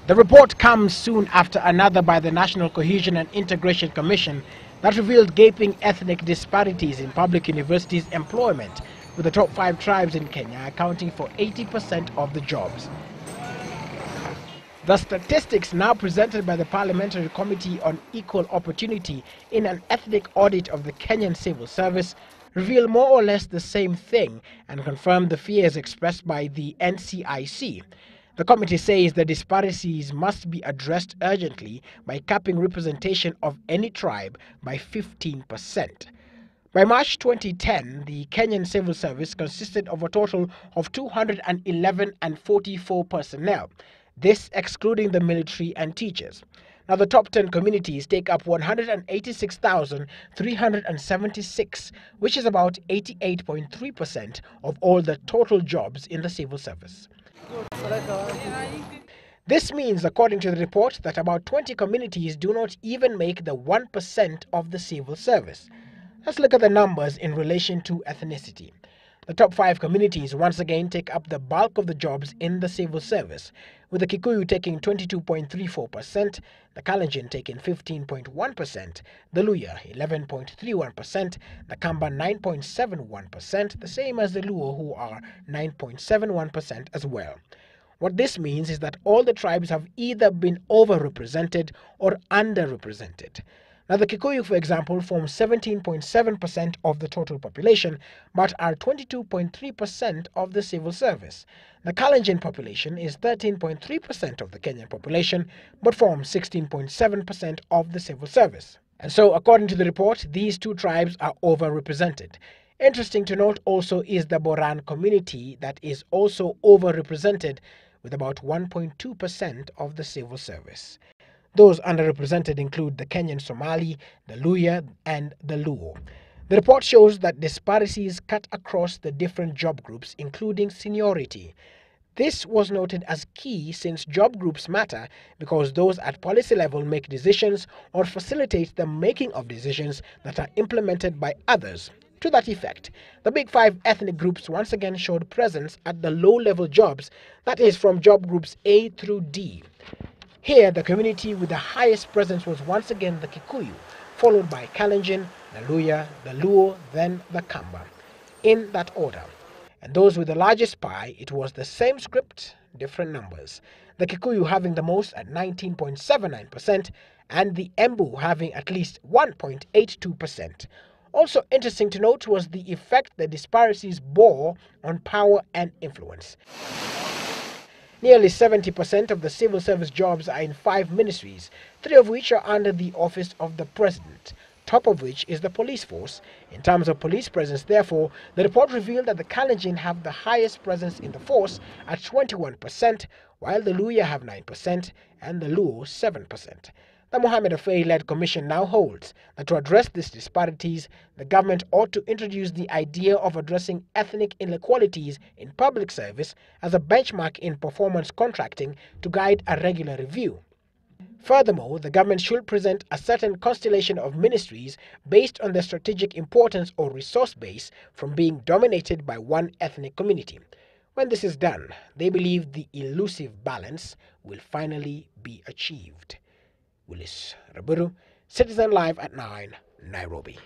The report comes soon after another by the National Cohesion and Integration Commission that revealed gaping ethnic disparities in public universities' employment, with the top 5 tribes in Kenya accounting for 80% of the jobs. The statistics now presented by the Parliamentary Committee on Equal Opportunity in an ethnic audit of the Kenyan civil service reveal more or less the same thing and confirm the fears expressed by the NCIC. The committee says the disparities must be addressed urgently by capping representation of any tribe by 15%. By March 2010, the Kenyan civil service consisted of a total of 211 and 44 personnel, this excluding the military and teachers. Now, the top 10 communities take up 186,376, which is about 88.3% of all the total jobs in the civil service. This means, according to the report, that about 20 communities do not even make the 1% of the civil service. Let's look at the numbers in relation to ethnicity. The top 5 communities once again take up the bulk of the jobs in the civil service, with the Kikuyu taking 22.34%, the Kalenjin taking 15.1%, the Luya 11.31%, the Kamba 9.71%, the same as the Luo, who are 9.71% as well. What this means is that all the tribes have either been overrepresented or underrepresented. Now, the Kikuyu, for example, form 17.7% of the total population, but are 22.3% of the civil service. The Kalenjin population is 13.3% of the Kenyan population, but forms 16.7% of the civil service. And so, according to the report, these two tribes are overrepresented. Interesting to note also is the Boran community that is also overrepresented with about 1.2% of the civil service. Those underrepresented include the Kenyan Somali, the Luya, and the Luo. The report shows that disparities cut across the different job groups, including seniority. This was noted as key since job groups matter because those at policy level make decisions or facilitate the making of decisions that are implemented by others. To that effect, the big 5 ethnic groups once again showed presence at the low-level jobs, that is, from job groups A through D. Here, the community with the highest presence was once again the Kikuyu, followed by Kalenjin, the Luya, the Luo, then the Kamba, in that order. And those with the largest pie, it was the same script, different numbers. The Kikuyu having the most at 19.79%, and the Embu having at least 1.82%. Also interesting to note was the effect the disparities bore on power and influence. Nearly 70% of the civil service jobs are in 5 ministries, 3 of which are under the office of the president, top of which is the police force. In terms of police presence, therefore, the report revealed that the Kalenjin have the highest presence in the force at 21%, while the Luya have 9% and the Luo 7%. The Mohammed Afei-led commission now holds that to address these disparities, the government ought to introduce the idea of addressing ethnic inequalities in public service as a benchmark in performance contracting to guide a regular review. Furthermore, the government should present a certain constellation of ministries based on their strategic importance or resource base from being dominated by one ethnic community. When this is done, they believe the elusive balance will finally be achieved. Willis Raburu, Citizen Live at 9, Nairobi.